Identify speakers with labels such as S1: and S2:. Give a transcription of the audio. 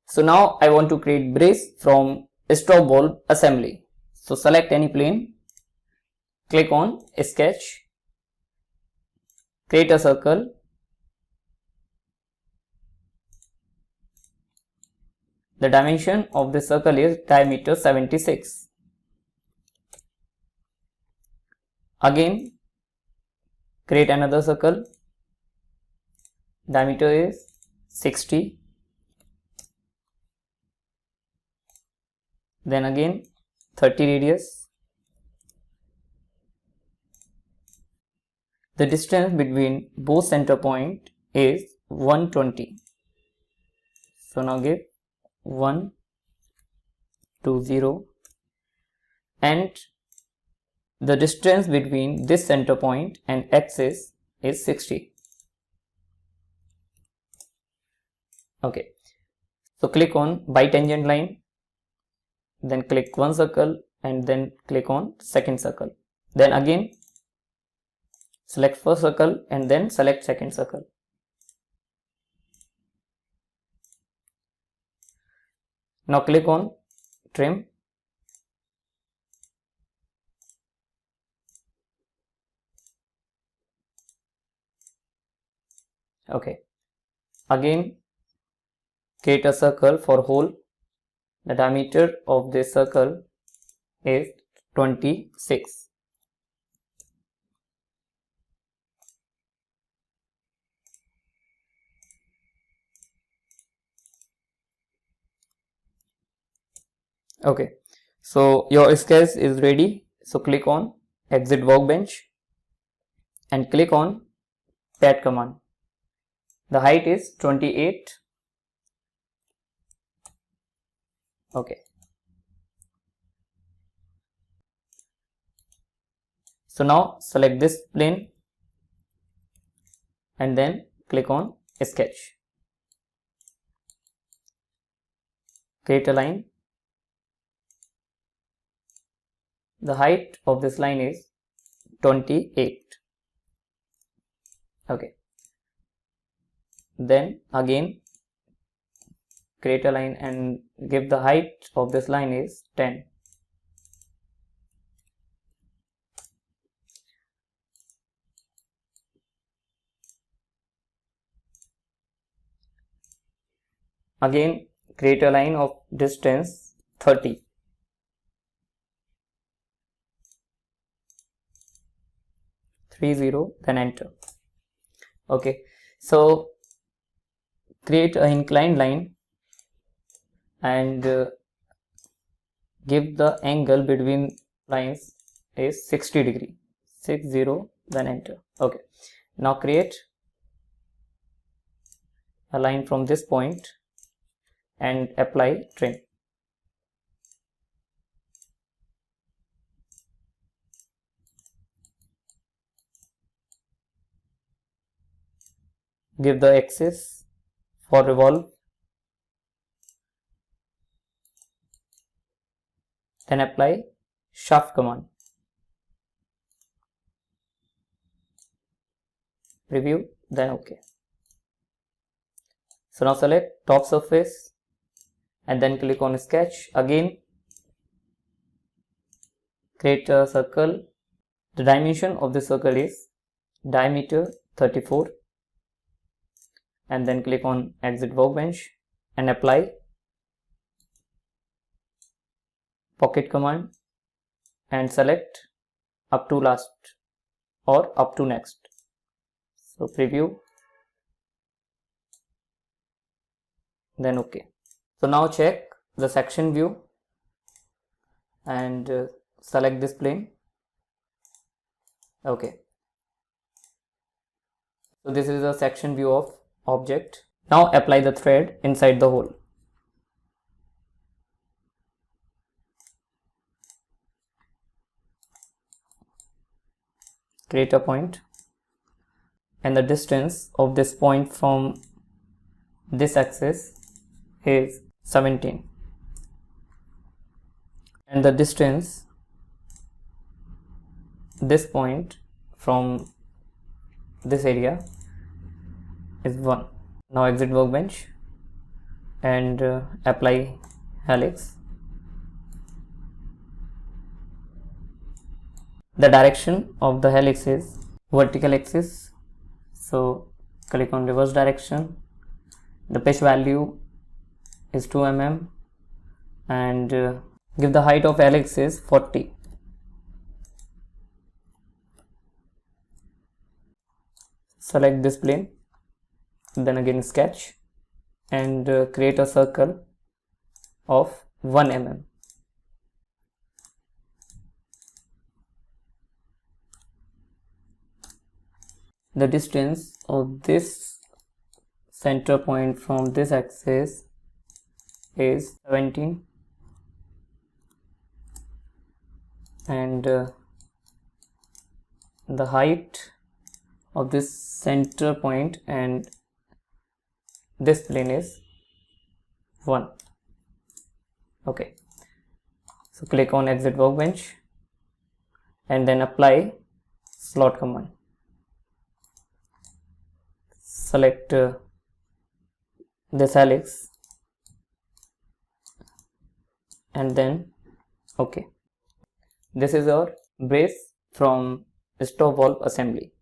S1: So now I want to create brace from stop bulb assembly. So select any plane, click on sketch, create a circle, the dimension of the circle is diameter 76. Again create another circle, diameter is 60. Then again 30 radius. The distance between both center point is 120. So now give 1 to 0, and the distance between this center point and axis is 60. Okay, so click on bitangent line, then click one circle and then click on second circle. Then again select first circle and then select second circle. Now click on trim. Okay, again create a circle for hole. The diameter of this circle is 26. Okay, so your sketch is ready. So click on exit workbench and click on pat command. The height is 28. Okay, so now select this plane and then click on sketch. Create a line. The height of this line is 28. Okay, then again create a line and give the height of this line is 10. Again create a line of distance 30. Then enter. Okay, so create an inclined line and give the angle between lines is 60 degree. 60, then enter. Okay, now create a line from this point and apply trim. Give the axis for revolve, then apply shaft command. Preview, then OK. So now select top surface and then click on sketch. Again create a circle. The dimension of the circle is diameter 34, and then click on exit workbench and apply pocket command and select up to last or up to next. So preview, then OK. So now check the section view and select this plane. Okay, so this is a section view of object. Now apply the thread inside the hole. Create a point, and the distance of this point from this axis is 17, and the distance this point from this area is 1. Now exit workbench and apply helix. The direction of the helix is vertical axis, so click on reverse direction. The pitch value is 2 mm and give the height of helix is 40. Select this plane, then again sketch and create a circle of 1 mm. The distance of this center point from this axis is 17 and the height of this center point and this plane is 1. Okay, so click on exit workbench and then apply slot command. Select this helix and then OK. This is our brace from stop valve assembly.